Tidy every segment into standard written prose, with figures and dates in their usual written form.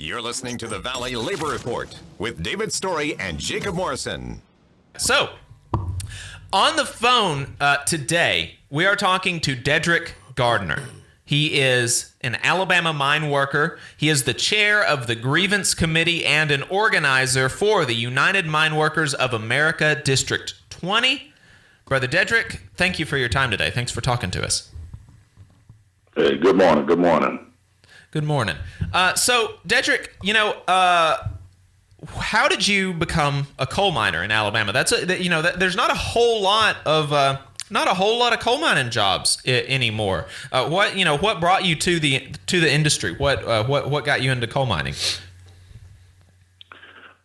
You're listening to the Valley Labor Report with David Story and Jacob Morrison. So, on the phone today, we are talking to Dedrick Gardner. He is an Alabama mine worker. He is the chair of the Grievance Committee and an organizer for the United Mine Workers of America District 20. Brother Dedrick, thank you for your time today. Thanks for talking to us. Hey, good morning. Good morning. Good morning. So, Dedrick, how did you become a coal miner in Alabama? There's not a whole lot of coal mining jobs anymore. What brought you to the industry? What got you into coal mining?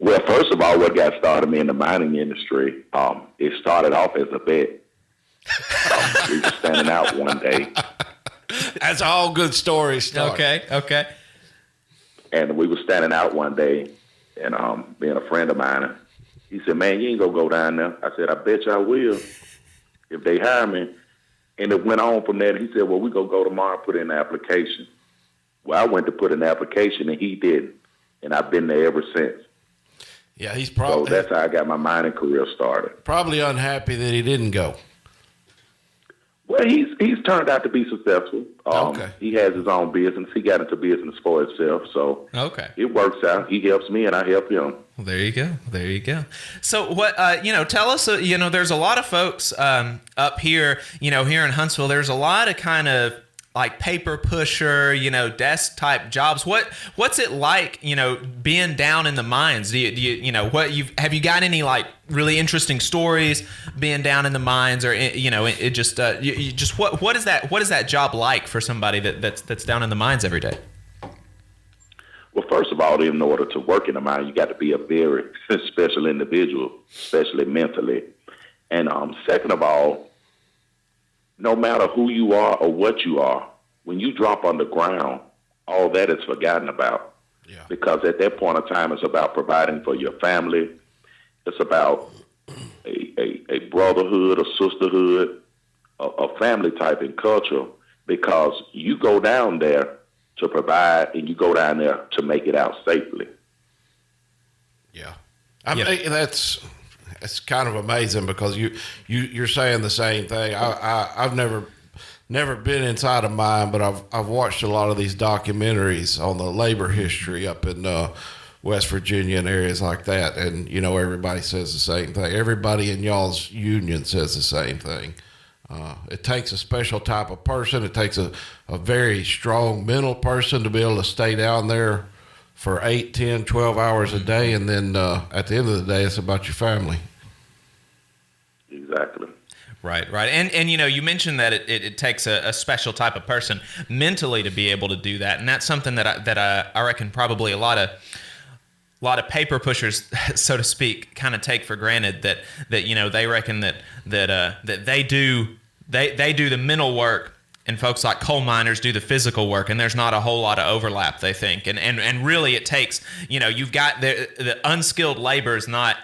Well, first of all, what got started me in the mining industry, it started off as a bet. We were standing out one day. That's all good stories. Okay. And we were standing out one day, and being a friend of mine, he said, "Man, you ain't gonna go down there." I said, "I bet you I will if they hire me." And it went on from there. He said, "Well, we gonna go tomorrow and put in an application." Well, I went to put in an application, and he didn't, and I've been there ever since. Yeah, he's probably so that's how I got my mining career started. Probably unhappy that he didn't go. Well, he's turned out to be successful. Okay. He has his own business. He got into business for himself, so okay, it works out. He helps me, and I help him. Well, there you go. So what, tell us, there's a lot of folks up here, here in Huntsville, there's a lot of kind of like paper pusher, desk type jobs. What's it like, being down in the mines? Have you got any like really interesting stories being down in the mines, or what is that job like for somebody that's down in the mines every day? Well, first of all, in order to work in the mine, you got to be a very special individual, especially mentally. And second of all, no matter who you are or what you are, when you drop underground, all that is forgotten about. Yeah. Because at that point of time, it's about providing for your family. It's about a brotherhood, a sisterhood, a family type in culture, because you go down there to provide, and you go down there to make it out safely. Yeah. I mean, that's kind of amazing, because you're saying the same thing. I've never been inside a mine, but I've watched a lot of these documentaries on the labor history up in West Virginia and areas like that, and everybody says the same thing. Everybody in y'all's union says the same thing. It takes a special type of person. It takes a very strong mental person to be able to stay down there for 8, 10, 12 hours a day, and then at the end of the day, it's about your family. Exactly. Right. And you mentioned that it takes a special type of person mentally to be able to do that, and that's something that I reckon probably a lot of paper pushers, so to speak, kind of take for granted, that they reckon that they do the mental work, and folks like coal miners do the physical work, and there's not a whole lot of overlap, they think, and really it takes, you've got the unskilled labor is not,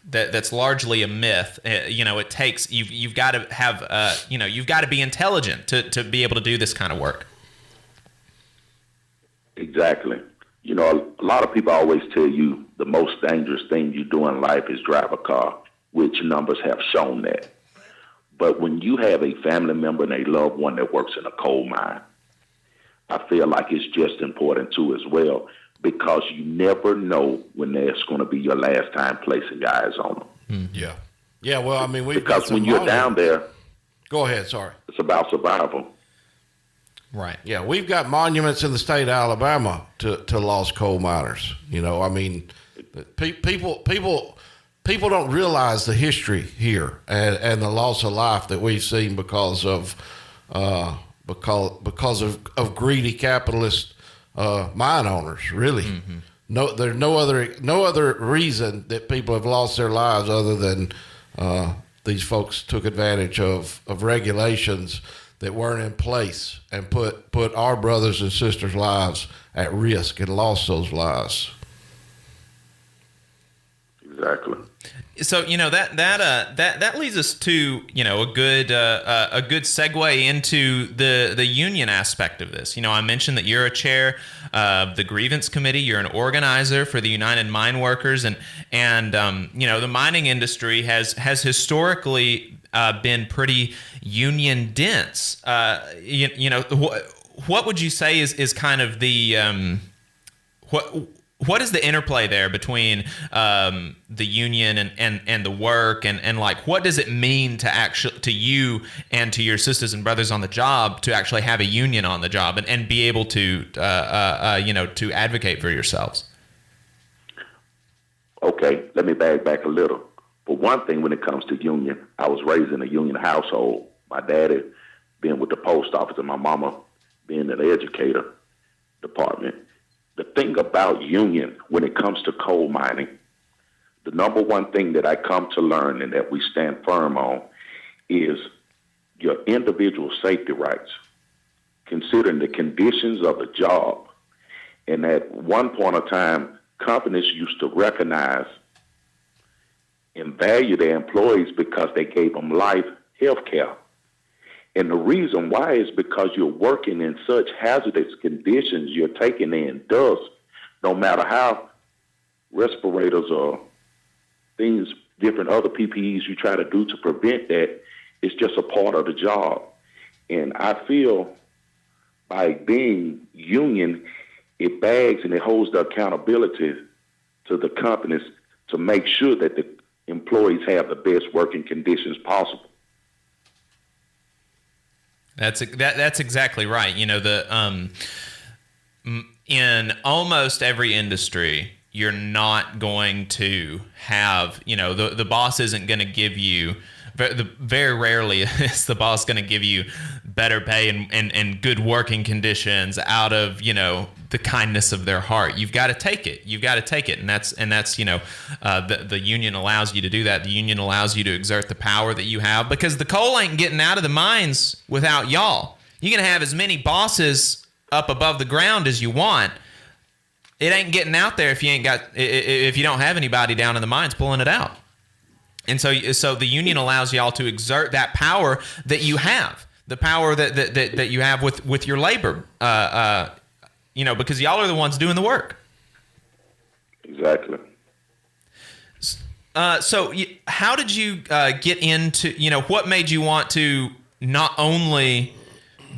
that's largely a myth. It takes, you've got to have, you've got to be intelligent to be able to do this kind of work. Exactly. A lot of people always tell you the most dangerous thing you do in life is drive a car, which numbers have shown that. But when you have a family member and a loved one that works in a coal mine, I feel like it's just important too as well, because you never know when there's going to be your last time placing eyes on them. Yeah. Yeah, well, I mean, because when you're down there... Go ahead, sorry. It's about survival. Right. Yeah, we've got monuments in the state of Alabama to lost coal miners. People don't realize the history here and the loss of life that we've seen because of greedy capitalist mine owners. Really, there's no other reason that people have lost their lives other than these folks took advantage of regulations that weren't in place and put our brothers and sisters' lives at risk and lost those lives. Exactly. So that leads us to a good segue into the union aspect of this. I mentioned that you're a chair of the grievance committee. You're an organizer for the United Mine Workers, and the mining industry has historically been pretty union dense. What would you say is kind of the what is the interplay there between the union and the work and like what does it mean to you and to your sisters and brothers on the job to actually have a union on the job and be able to to advocate for yourselves? Okay, let me back a little. For one thing, when it comes to union, I was raised in a union household. My daddy being with the post office and my mama being in the educator department. The thing about union, when it comes to coal mining, the number one thing that I come to learn and that we stand firm on is your individual safety rights, considering the conditions of the job. And at one point of time, companies used to recognize and value their employees because they gave them life health care. And the reason why is because you're working in such hazardous conditions, you're taking in dust, no matter how respirators or things, different other PPEs you try to do to prevent that, it's just a part of the job. And I feel by being union, it bags and it holds the accountability to the companies to make sure that the employees have the best working conditions possible. That's exactly right. In almost every industry, you're not going to have, the boss isn't going to give you, very rarely is the boss going to give you better pay and good working conditions out of, the kindness of their heart. You've got to take it. And that's the union allows you to do that. The union allows you to exert the power that you have because the coal ain't getting out of the mines without y'all. You can have as many bosses up above the ground as you want. It ain't getting out there if you don't have anybody down in the mines pulling it out. And so the union allows y'all to exert that power that you have, the power that you have with your labor, because y'all are the ones doing the work. Exactly. So how did you get into, what made you want to not only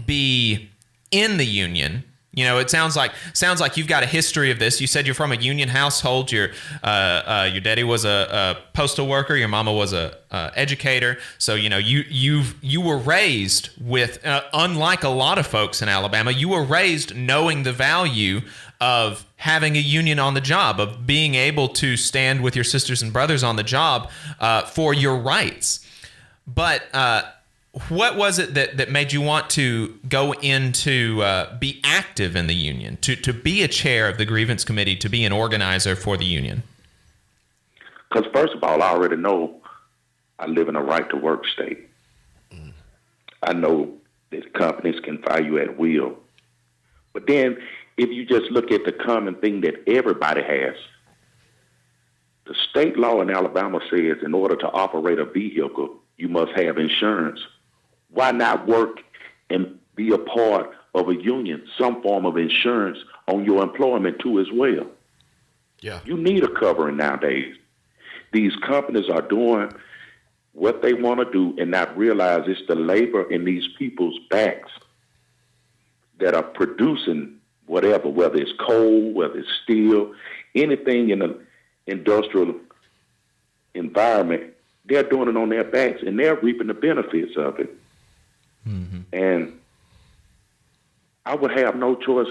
be in the union? It sounds like you've got a history of this. You said you're from a union household. Your daddy was a postal worker. Your mama was a educator. So you were raised with, unlike a lot of folks in Alabama, you were raised knowing the value of having a union on the job, of being able to stand with your sisters and brothers on the job for your rights. But what was it that made you want to go into be active in the union, to be a chair of the grievance committee, to be an organizer for the union? Because first of all, I already know I live in a right-to-work state. I know that companies can fire you at will. But then if you just look at the common thing that everybody has, the state law in Alabama says in order to operate a vehicle, you must have insurance. Why not work and be a part of a union, some form of insurance on your employment too as well? Yeah. You need a covering nowadays. These companies are doing what they want to do and not realize it's the labor in these people's backs that are producing whatever, whether it's coal, whether it's steel, anything in the industrial environment, they're doing it on their backs and they're reaping the benefits of it. Mm-hmm. And I would have no choice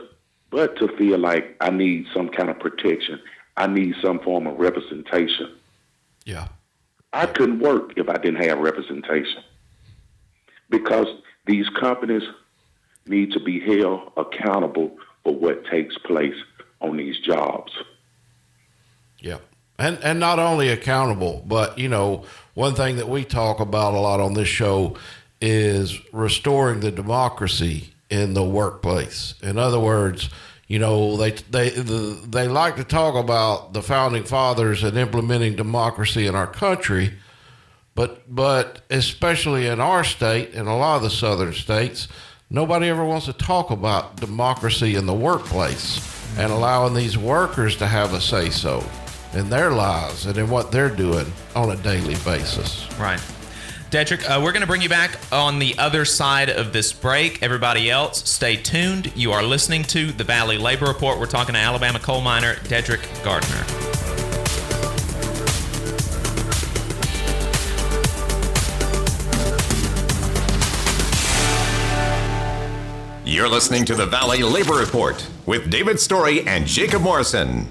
but to feel like I need some kind of protection. I need some form of representation. Yeah. I couldn't work if I didn't have representation because these companies need to be held accountable for what takes place on these jobs. Yeah. And not only accountable, but, one thing that we talk about a lot on this show is restoring the democracy in the workplace. In other words, They like to talk about the founding fathers and implementing democracy in our country, but especially in our state and a lot of the southern states, nobody ever wants to talk about democracy in the workplace and allowing these workers to have a say-so in their lives and in what they're doing on a daily basis. Right. Dedrick, we're going to bring you back on the other side of this break. Everybody else, stay tuned. You are listening to the Valley Labor Report. We're talking to Alabama coal miner Dedrick Gardner. You're listening to the Valley Labor Report with David Story and Jacob Morrison.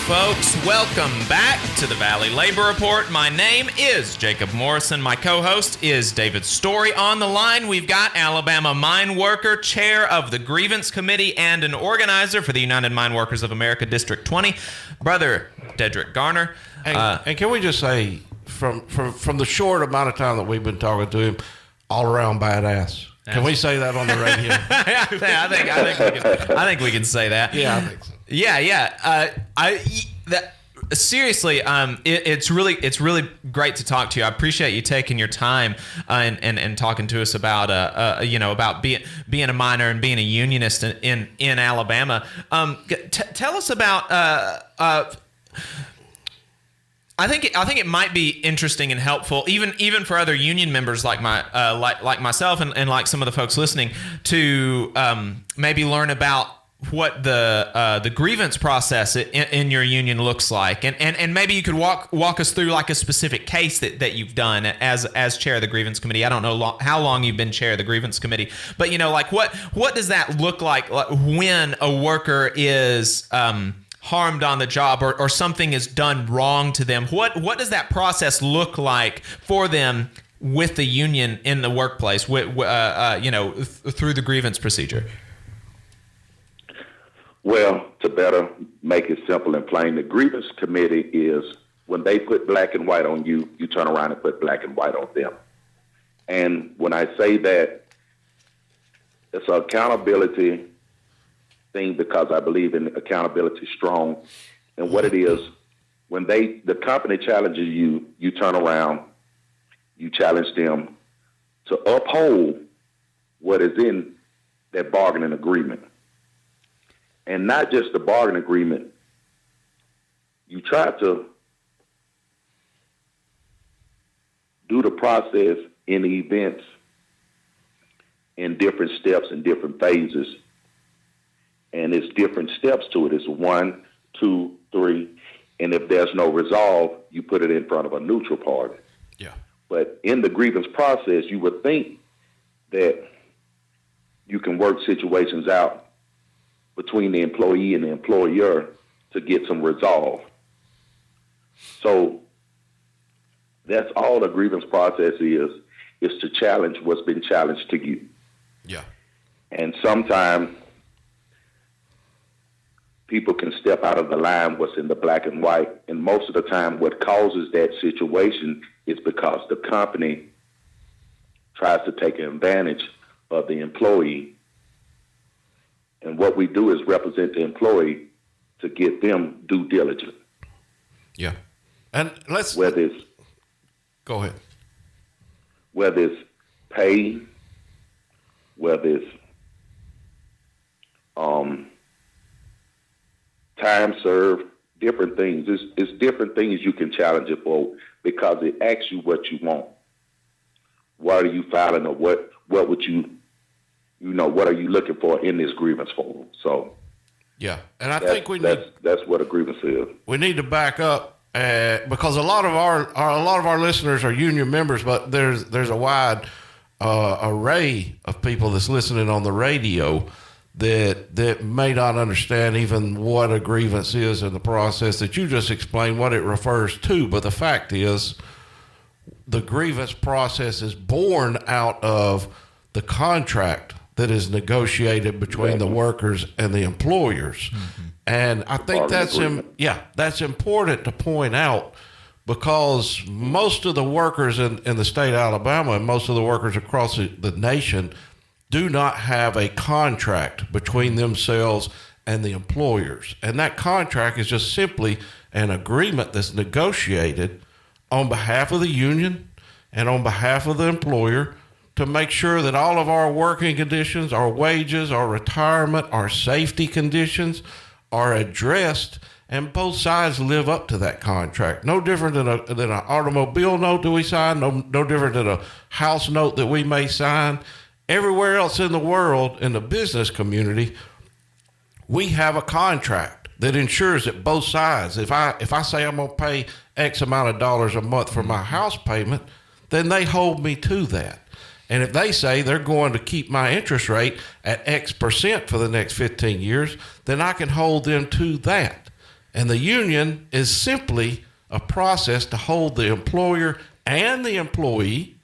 Folks, welcome back to the Valley Labor Report. My name is Jacob Morrison. My co-host is David Story. On the line, we've got Alabama Mineworker, chair of the Grievance Committee, and an organizer for the United Mine Workers of America District 20, Brother Dedrick Gardner. And can we just say, from the short amount of time that we've been talking to him, all around badass. Can we say that on the radio? I think we can say that. Yeah, I think so. Yeah. Seriously, it's really great to talk to you. I appreciate you taking your time and talking to us about about being a miner and being a unionist in Alabama. Tell us about. I think it might be interesting and helpful, even for other union members like myself and like some of the folks listening, to maybe learn about what the grievance process in your union looks like, and maybe you could walk us through like a specific case that you've done as chair of the grievance committee. I don't know how long you've been chair of the grievance committee, but like what does that look like when a worker is harmed on the job or something is done wrong to them? What does that process look like for them with the union in the workplace, through the grievance procedure? Well, to better make it simple and plain, the grievance committee is when they put black and white on you, you turn around and put black and white on them. And when I say that, it's an accountability thing because I believe in accountability strong. And what it is, when the company challenges you, you turn around, you challenge them to uphold what is in that bargaining agreement. And not just the bargaining agreement, you try to do the process in the events in different steps and different phases. And it's different steps to it. It's 1, 2, 3. And if there's no resolve, you put it in front of a neutral party. Yeah. But in the grievance process, you would think that you can work situations out between the employee and the employer to get some resolve. So that's all the grievance process is to challenge what's been challenged to you. Yeah. And sometimes people can step out of the line what's in the black and white. And most of the time what causes that situation is because the company tries to take advantage of the employee. And what we do is represent the employee to get them due diligence. Yeah. And whether it's go ahead. Whether it's pay, whether it's time served, different things. It's different things you can challenge it for because it asks you what you want. What are you filing, or what would you what are you looking for in this grievance form? So, yeah, and I think that's what a grievance is. We need to back up because a lot of our listeners are union members, but there's a wide array of people that's listening on the radio that may not understand even what a grievance is in the process that you just explained what it refers to. But the fact is, the grievance process is born out of the contract that is negotiated between the workers and the employers. And I think that's important to point out, because most of the workers in the state of Alabama and most of the workers across the nation do not have a contract between themselves and the employers. And that contract is just simply an agreement that's negotiated on behalf of the union and on behalf of the employer to make sure that all of our working conditions, our wages, our retirement, our safety conditions are addressed, and both sides live up to that contract. No different than an automobile note that we sign, no different than a house note that we may sign. Everywhere else in the world, in the business community, we have a contract that ensures that both sides, if I say I'm going to pay X amount of dollars a month for my house payment, then they hold me to that. And if they say they're going to keep my interest rate at X% for the next 15 years, then I can hold them to that. And the union is simply a process to hold the employer and the employee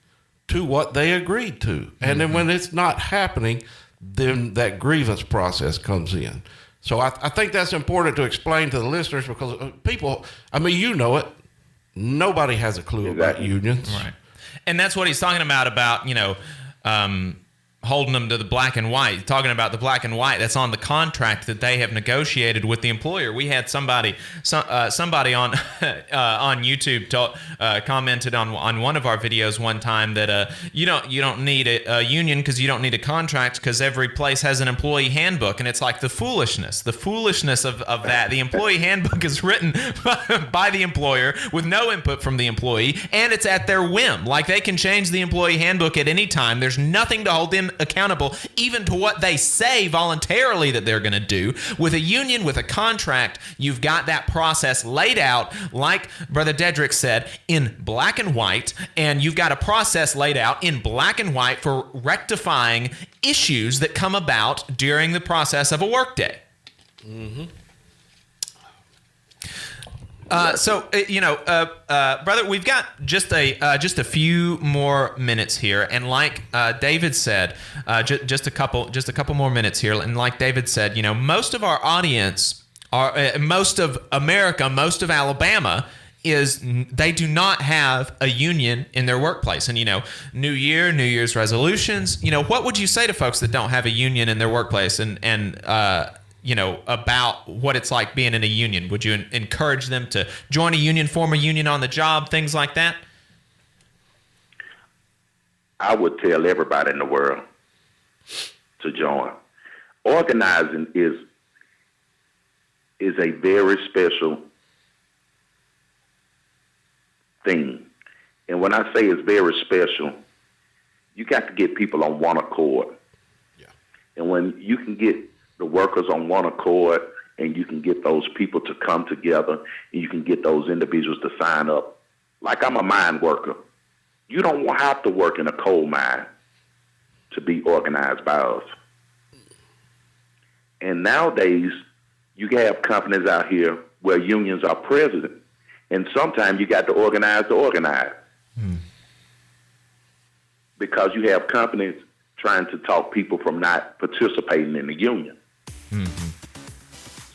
to what they agreed to. And then when it's not happening, then that grievance process comes in. So I think that's important to explain to the listeners, because people, I mean, you know it, nobody has a clue about unions. Right. And that's what he's talking about, holding them to the black and white. He's talking about the black and white that's on the contract that they have negotiated with the employer. We had somebody on on YouTube commented on one of our videos one time that you don't need a union because you don't need a contract, because every place has an employee handbook. And it's like the foolishness of that. The employee handbook is written by the employer with no input from the employee, and it's at their whim. Like, they can change the employee handbook at any time. There's nothing to hold them accountable even to what they say voluntarily that they're going to do. With a union, with a contract, you've got that process laid out, like Brother Dedrick said, in black and white, and you've got a process laid out in black and white for rectifying issues that come about during the process of a workday. Brother, we've got just a few more minutes here, and like David said, just a couple more minutes here, and like David said, most of our audience most of America, most of Alabama they do not have a union in their workplace. And, New Year's resolutions, what would you say to folks that don't have a union in their workplace and about what it's like being in a union? Would you encourage them to join a union, form a union on the job, things like that? I would tell everybody in the world to join. Organizing is a very special thing. And when I say it's very special, you got to get people on one accord. Yeah. And when you can get the workers on one accord, and you can get those people to come together, and you can get those individuals to sign up. Like, I'm a mine worker. You don't have to work in a coal mine to be organized by us. And nowadays, you have companies out here where unions are present, and sometimes you got to organize. Because you have companies trying to talk people from not participating in the union. Mm-hmm.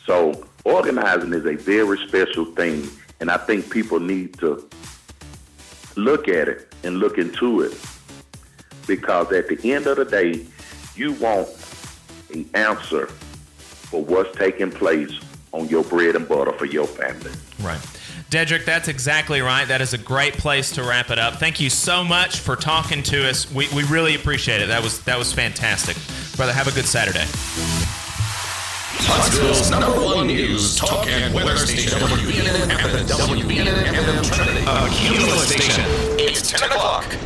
So organizing is a very special thing, and I think people need to look at it and look into it, because at the end of the day, you want an answer for what's taking place on your bread and butter for your family. Right. Dedrick, that's exactly right. That is a great place to wrap it up. Thank you so much for talking to us. We really appreciate it. That was fantastic. Brother, have a good Saturday. Huntsville's #1 news, talk and weather station, WVNN Athens, WVNN FM Trinity, a Cumulus station. It's 10 o'clock.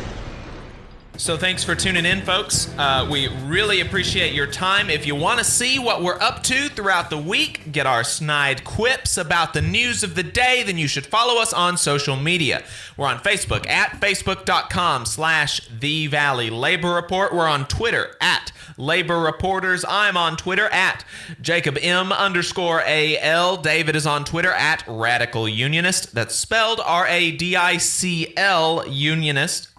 So thanks for tuning in, folks. We really appreciate your time. If you want to see what we're up to throughout the week, get our snide quips about the news of the day, then you should follow us on social media. We're on Facebook at facebook.com/The Valley Labor Report. We're on Twitter at Labor Reporters. I'm on Twitter at Jacob M_AL. David is on Twitter at Radical Unionist. That's spelled RADICL Unionist.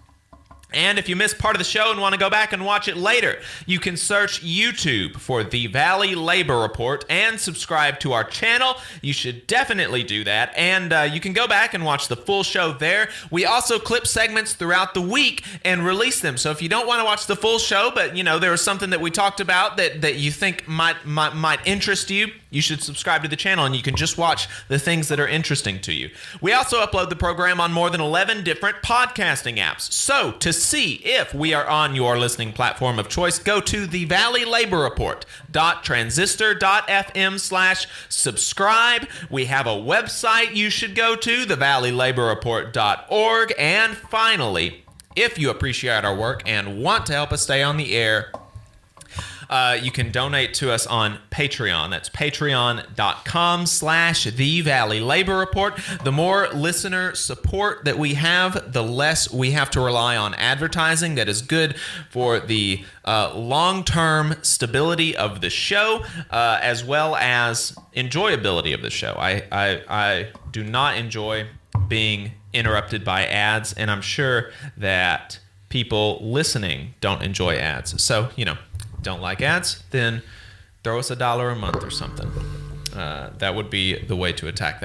And if you missed part of the show and want to go back and watch it later, you can search YouTube for The Valley Labor Report and subscribe to our channel. You should definitely do that. And you can go back and watch the full show there. We also clip segments throughout the week and release them. So if you don't want to watch the full show, but there was something that we talked about that you think might interest you, you should subscribe to the channel and you can just watch the things that are interesting to you. We also upload the program on more than 11 different podcasting apps. So to see if we are on your listening platform of choice, go to the Valley Labor Report.transistor.fm/subscribe. We have a website you should go to, thevalleylaborreport.org. And finally, if you appreciate our work and want to help us stay on the air, you can donate to us on Patreon. That's patreon.com/The Valley Labor Report. The more listener support that we have, the less we have to rely on advertising. That is good for the long-term stability of the show, as well as enjoyability of the show. I do not enjoy being interrupted by ads, and I'm sure that people listening don't enjoy ads. So, don't like ads, then throw us $1 a month or something. That would be the way to attack that.